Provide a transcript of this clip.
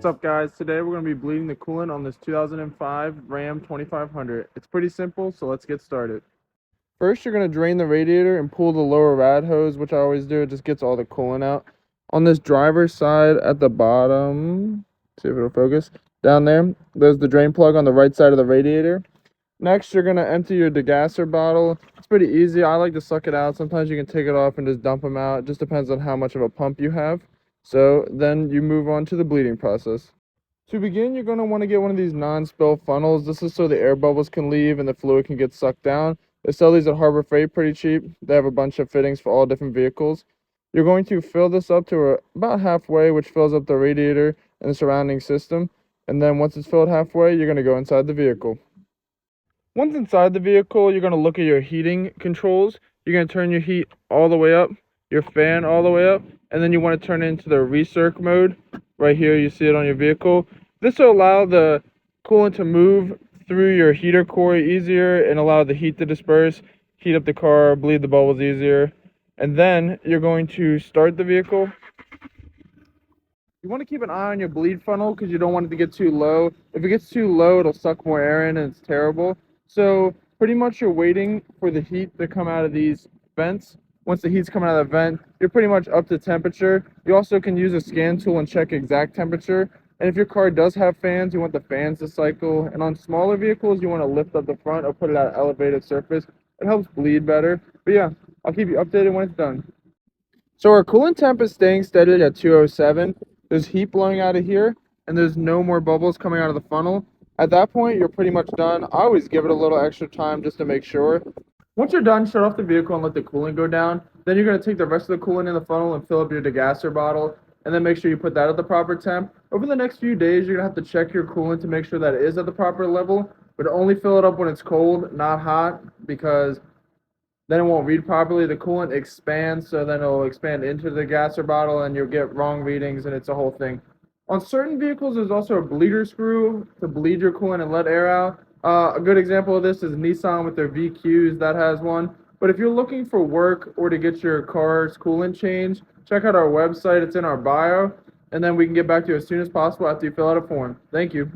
What's up, guys? Today we're going to be bleeding the coolant on this 2005 Ram 2500. It's pretty simple, so let's get started. First, you're going to drain the radiator and pull the lower rad hose, which I always do. It just gets all the coolant out. On this driver's side at the bottom, see if it'll focus, down there's the drain plug on the right side of the radiator. Next, you're going to empty your degasser bottle. It's pretty easy. I like to suck it out. Sometimes you can take it off and just dump them out. It just depends on how much of a pump you have. So then you move on to the bleeding process. To begin, you're going to want to get one of these non-spill funnels. This is so the air bubbles can leave and the fluid can get sucked down. They sell these at Harbor Freight pretty cheap. They have a bunch of fittings for all different vehicles. You're going to fill this up to about halfway, which fills up the radiator and the surrounding system. And then once it's filled halfway, you're going to go inside the vehicle. Once inside the vehicle, you're going to look at your heating controls. You're going to turn your heat all the way up, your fan all the way up, and then you want to turn it into the recirc mode. Right here, you see it on your vehicle. This will allow the coolant to move through your heater core easier and allow the heat to disperse, heat up the car, bleed the bubbles easier. And then you're going to start the vehicle. You want to keep an eye on your bleed funnel because you don't want it to get too low. If it gets too low, it'll suck more air in and it's terrible. So pretty much you're waiting for the heat to come out of these vents. Once the heat's coming out of the vent, you're pretty much up to temperature. You also can use a scan tool and check exact temperature. And if your car does have fans, you want the fans to cycle. And on smaller vehicles, you want to lift up the front or put it at an elevated surface. It helps bleed better. But yeah, I'll keep you updated when it's done. So our coolant temp is staying steady at 207. There's heat blowing out of here, and there's no more bubbles coming out of the funnel. At that point, you're pretty much done. I always give it a little extra time just to make sure. Once you're done, shut off the vehicle and let the coolant go down. Then you're going to take the rest of the coolant in the funnel and fill up your degasser bottle, and then make sure you put that at the proper temp. Over the next few days, you're going to have to check your coolant to make sure that it is at the proper level, but only fill it up when it's cold, not hot, because then it won't read properly. The coolant expands, so then it'll expand into the gasser bottle, and you'll get wrong readings, and it's a whole thing. On certain vehicles, there's also a bleeder screw to bleed your coolant and let air out. A good example of this is Nissan with their VQs, that has one. But if you're looking for work or to get your car's coolant changed, check out our website. It's in our bio, and then we can get back to you as soon as possible after you fill out a form. Thank you.